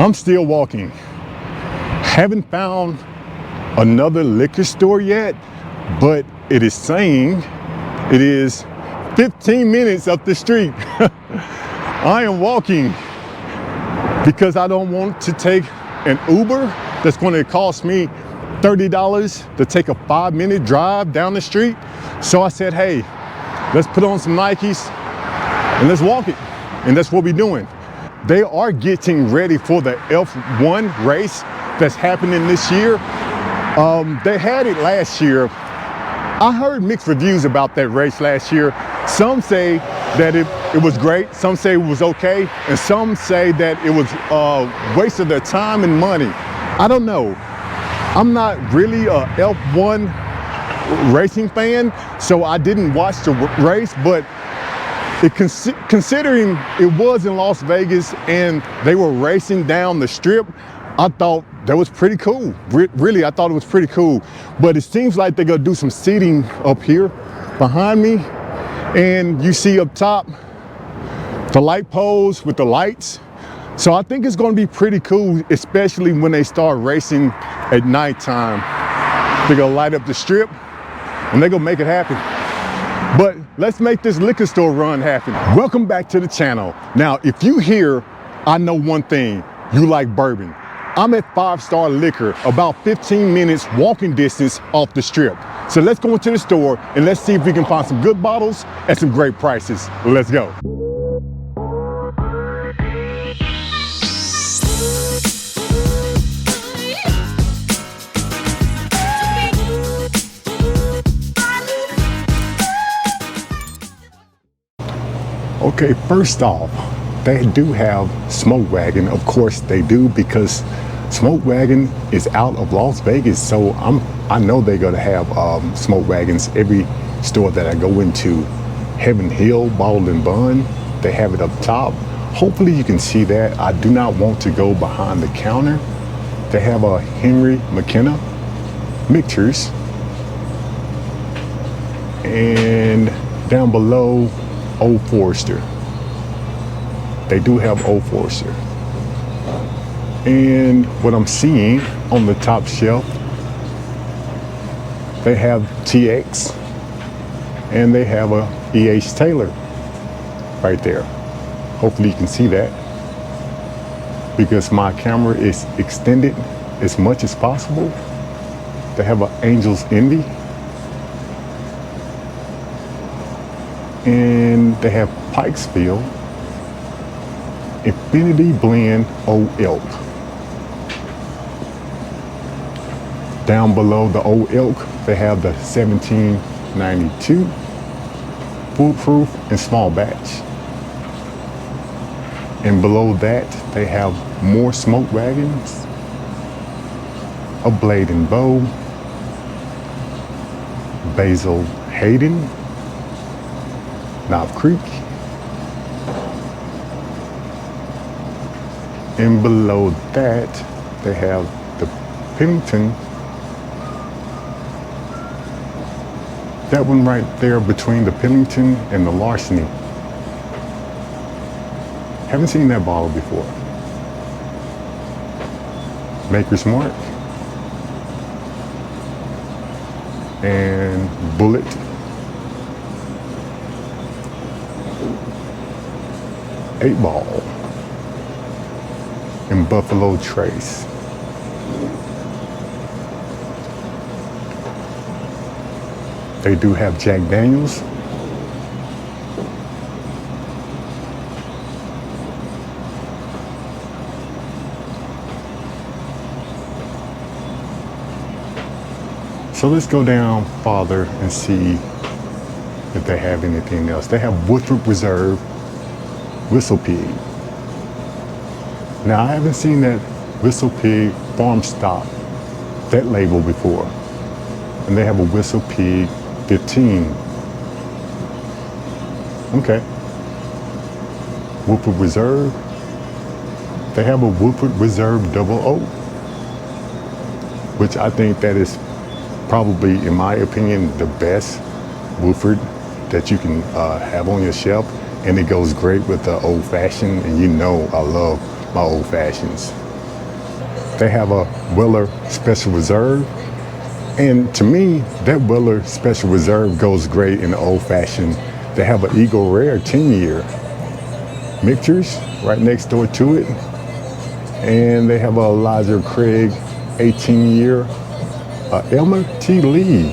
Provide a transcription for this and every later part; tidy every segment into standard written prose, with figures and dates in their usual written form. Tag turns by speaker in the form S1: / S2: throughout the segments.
S1: I'm still walking. Haven't found another liquor store yet, but it is saying it is 15 minutes up the street. I am walking because I don't want to take an Uber that's going to cost me $30 to take a 5-minute drive down the street. So I said, hey, let's put on some Nikes and let's walk it. And that's what we're doing. They are getting ready for the F1 race that's happening this year. They had it last year. I heard mixed reviews about that race last year. Some say that it was great, some say it was okay, and some say that it was a waste of their time and money. I don't know. I'm not really a F1 racing fan, so I didn't watch the race, but considering it was in Las Vegas and they were racing down the strip, I thought that was pretty cool. Really, I thought it was pretty cool. But it seems like they're gonna do some seating up here behind me. And you see up top, the light poles with the lights. So I think it's gonna be pretty cool, especially when they start racing at nighttime. They're gonna light up the strip and they're gonna make it happen. But let's make this liquor store run happen. Welcome back to the channel. Now, if you hear, I know one thing, you like bourbon. I'm at 5 Star Liquor, about 15 minutes walking distance off the strip. So let's go into the store and let's see if we can find some good bottles at some great prices. Let's go. Okay, first off, they do have Smoke Wagon. Of course they do, because Smoke Wagon is out of Las Vegas. So I know they're gonna have Smoke Wagons every store that I go into. Heaven Hill Bottled and Bond, they have it up top. Hopefully you can see that. I do not want to go behind the counter. They have a Henry McKenna mixers, and down below, Old Forester. They do have Old Forester. And what I'm seeing on the top shelf, they have TX and they have a E.H. Taylor right there. Hopefully you can see that, because my camera is extended as much as possible. They have an Angel's Envy. And they have Pikesville Infinity Blend Old Elk. Down below the Old Elk, they have the 1792 Foolproof and Small Batch. And below that, they have more Smoke Wagons, a Blade and Bow, Basil Hayden, Knob Creek, and below that they have the Pennington. That one right there between the Pennington and the Larceny. Haven't seen that bottle before. Maker's Mark and Bullet. Eight Ball and Buffalo Trace. They do have Jack Daniels. So let's go down farther and see if they have anything else. They have Woodford Reserve Whistle Pig. Now, I haven't seen that Whistle Pig Farm Stop, that label before. And they have a Whistle Pig 15. Okay. Woodford Reserve. They have a Woodford Reserve Double O, which I think that is probably, in my opinion, the best Woodford that you can have on your shelf. And it goes great with the old fashioned, and you know I love my old fashions. they have a Weller Special Reserve. And to me, that Weller Special Reserve goes great in the old fashioned. They have an Eagle Rare 10-year mixers right next door to it. And they have a Elijah Craig 18-year, Elmer T. Lee,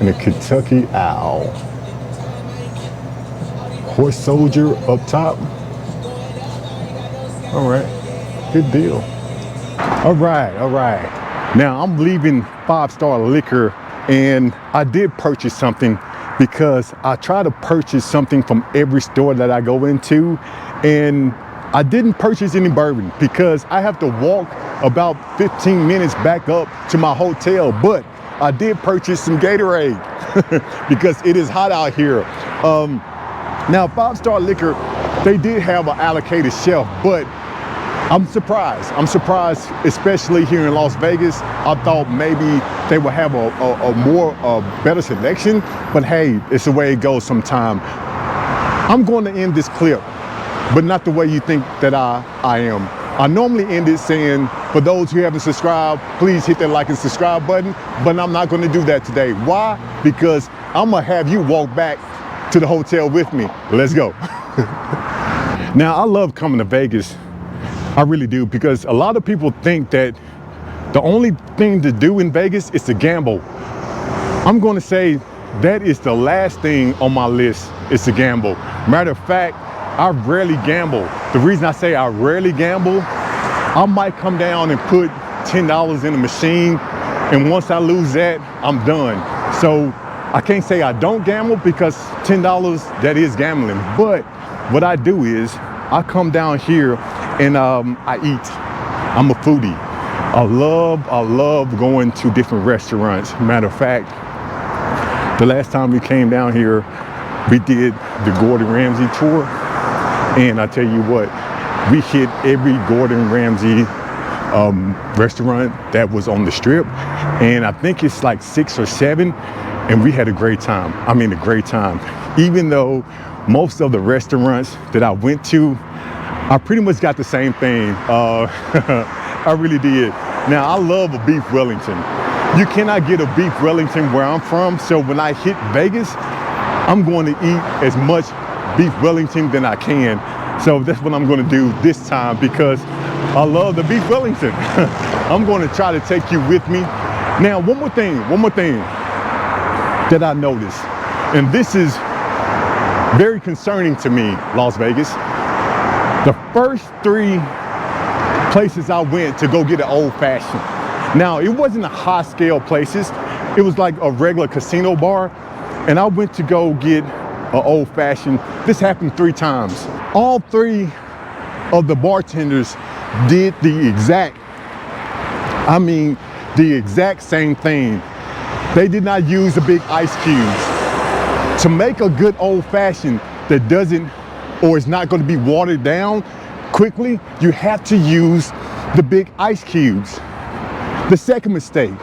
S1: and a Kentucky Owl. Horse Soldier up top. All right, good deal. All right. Now I'm leaving 5 Star Liquor, and I did purchase something because I try to purchase something from every store that I go into, and I didn't purchase any bourbon because I have to walk about 15 minutes back up to my hotel, but I did purchase some Gatorade because it is hot out here. Now 5 Star Liquor, they did have an allocated shelf, but I'm surprised, especially here in Las Vegas. I thought maybe they would have a better selection, but hey, it's the way it goes sometime. I'm going to end this clip, but not the way you think that I am. I normally end it saying, for those who haven't subscribed, please hit that like and subscribe button, but I'm not going to do that today. Why? Because I'm going to have you walk back to the hotel with me. Let's go. Now, I love coming to Vegas. I really do, because a lot of people think that the only thing to do in Vegas is to gamble. I'm going to say that is the last thing on my list, is to gamble. Matter of fact, I rarely gamble. The reason I say I rarely gamble, I might come down and put $10 in the machine, and once I lose that, I'm done. So I can't say I don't gamble, because $10, that is gambling. But what I do is I come down here and I eat. I'm a foodie. I love going to different restaurants. Matter of fact, the last time we came down here, we did the Gordon Ramsay tour. And I tell you what, we hit every Gordon Ramsay restaurant that was on the strip. And I think it's like 6 or 7. And we had a great time. I mean, a great time. Even though most of the restaurants that I went to, I pretty much got the same thing. I really did. Now, I love a beef Wellington. You cannot get a beef Wellington where I'm from. So when I hit Vegas, I'm going to eat as much beef Wellington than I can. So that's what I'm going to do this time, because I love the beef Wellington. I'm going to try to take you with me. Now, one more thing that I noticed, and this is very concerning to me, Las Vegas. The first 3 places I went to go get an old fashioned. Now, it wasn't a high scale places. It was like a regular casino bar. And I went to go get an old fashioned. This happened 3 times. All 3 of the bartenders did the exact same thing. They did not use the big ice cubes. To make a good old fashioned that doesn't, or is not going to be watered down quickly, you have to use the big ice cubes. The second mistake,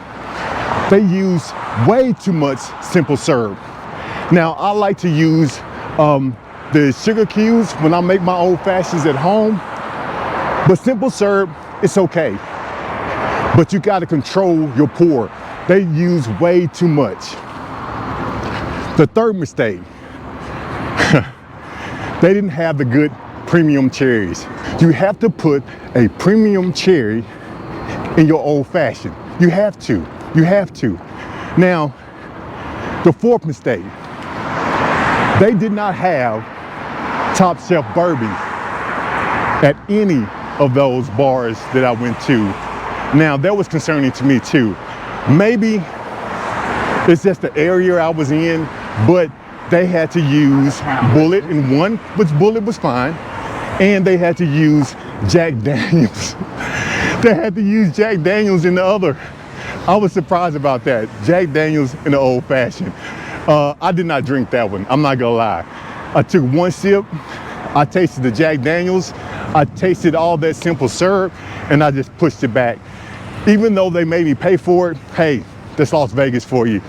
S1: they use way too much simple syrup. Now, I like to use the sugar cubes when I make my old fashions at home, but simple syrup, it's okay. But you got to control your pour. They use way too much. The third mistake, they didn't have the good premium cherries. You have to put a premium cherry in your old fashioned. You have to. Now, the fourth mistake, they did not have top shelf bourbon at any of those bars that I went to. Now, that was concerning to me too. Maybe it's just the area I was in, but they had to use Bullet in one, which Bullet was fine, and they had to use Jack Daniels. They had to use Jack Daniels in the other. I was surprised about that. Jack Daniels in the old fashioned. I did not drink that one, I'm not gonna lie. I took 1 sip, I tasted the Jack Daniels, I tasted all that simple syrup, and I just pushed it back. Even though they made me pay for it, hey, that's Las Vegas for you.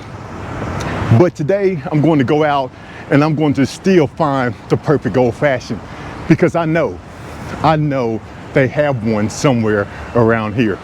S1: But today, I'm going to go out and I'm going to still find the perfect old fashioned, because I know they have one somewhere around here.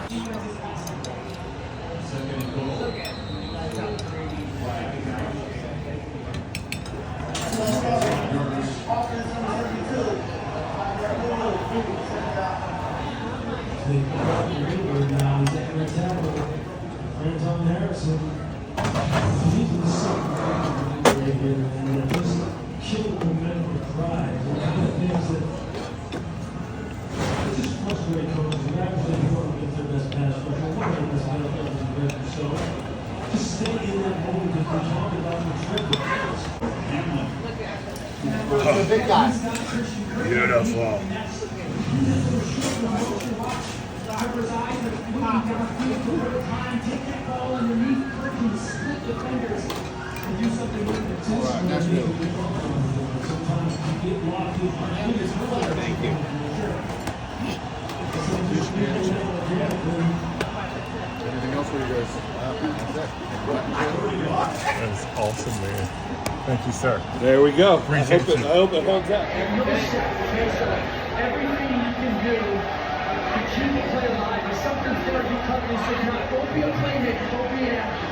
S2: Beautiful. Thank you. Anything else for you guys?
S1: That's awesome, man. Thank you, sir.
S2: There we go.
S1: Appreciate you.
S2: I hope it holds up.
S3: Everything you can do to keep the play alive. There's something there you companies should not. Don't be a playmaker. Don't be an athlete.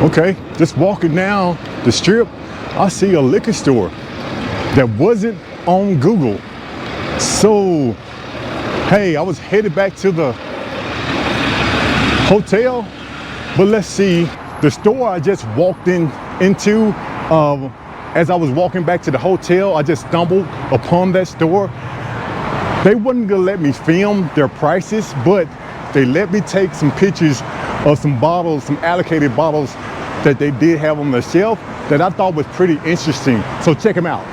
S1: Okay, just walking down the strip, I see a liquor store that wasn't on Google. So, hey, I was headed back to the hotel, but let's see, the store I just walked into, as I was walking back to the hotel, I just stumbled upon that store. They wasn't gonna let me film their prices, but they let me take some pictures of some bottles, some allocated bottles that they did have on the shelf that I thought was pretty interesting. So check them out.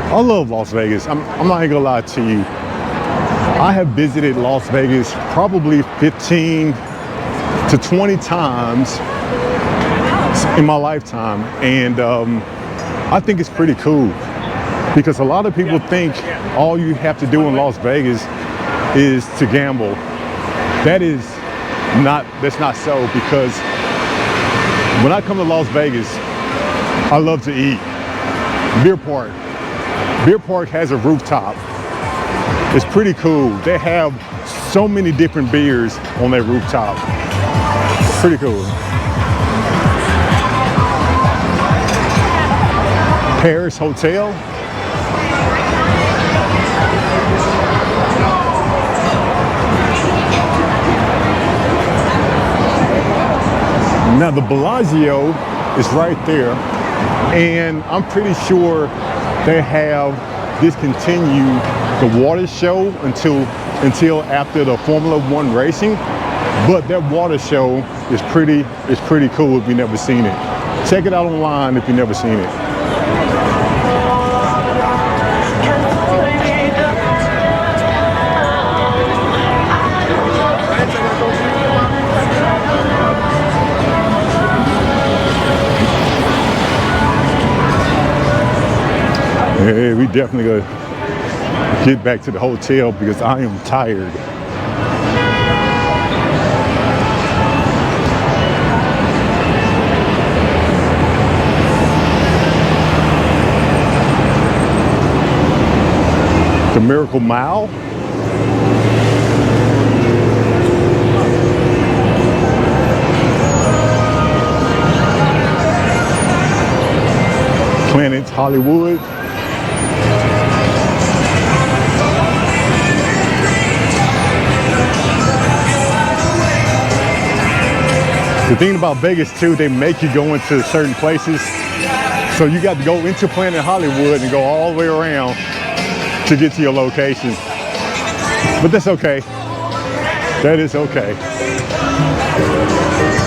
S1: I love Las Vegas. I'm not even gonna lie to you. I have visited Las Vegas probably 15 to 20 times in my lifetime, and I think it's pretty cool because a lot of people think all you have to do in Las Vegas is to gamble. That's not so, because when I come to Las Vegas, I love to eat. Beer Park has a rooftop. It's pretty cool. They have so many different beers on their rooftop. Pretty cool. Paris Hotel. Now the Bellagio is right there, and I'm pretty sure they have discontinued the water show until after the Formula One racing. But that water show is pretty cool if you've never seen it. Check it out online if you've never seen it. Hey, we definitely gotta get back to the hotel because I am tired. The Miracle Mile. Planet Hollywood. The thing about Vegas too, they make you go into certain places. So you got to go into Planet Hollywood and go all the way around to get to your location. But that's okay. That is okay.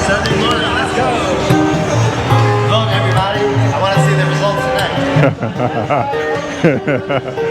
S4: Sunday morning, let's go. Vote, everybody. I want to see the results tonight.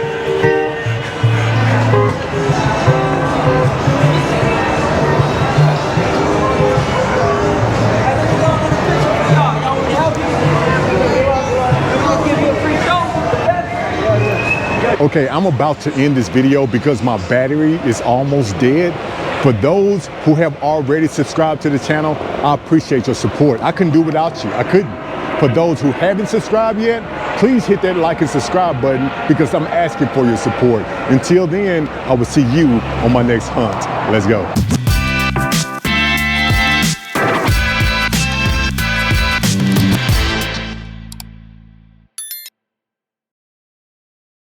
S1: Okay, I'm about to end this video because my battery is almost dead. For those who have already subscribed to the channel, I appreciate your support. I couldn't do without you. I couldn't. For those who haven't subscribed yet, please hit that like and subscribe button because I'm asking for your support. Until then, I will see you on my next hunt. Let's go.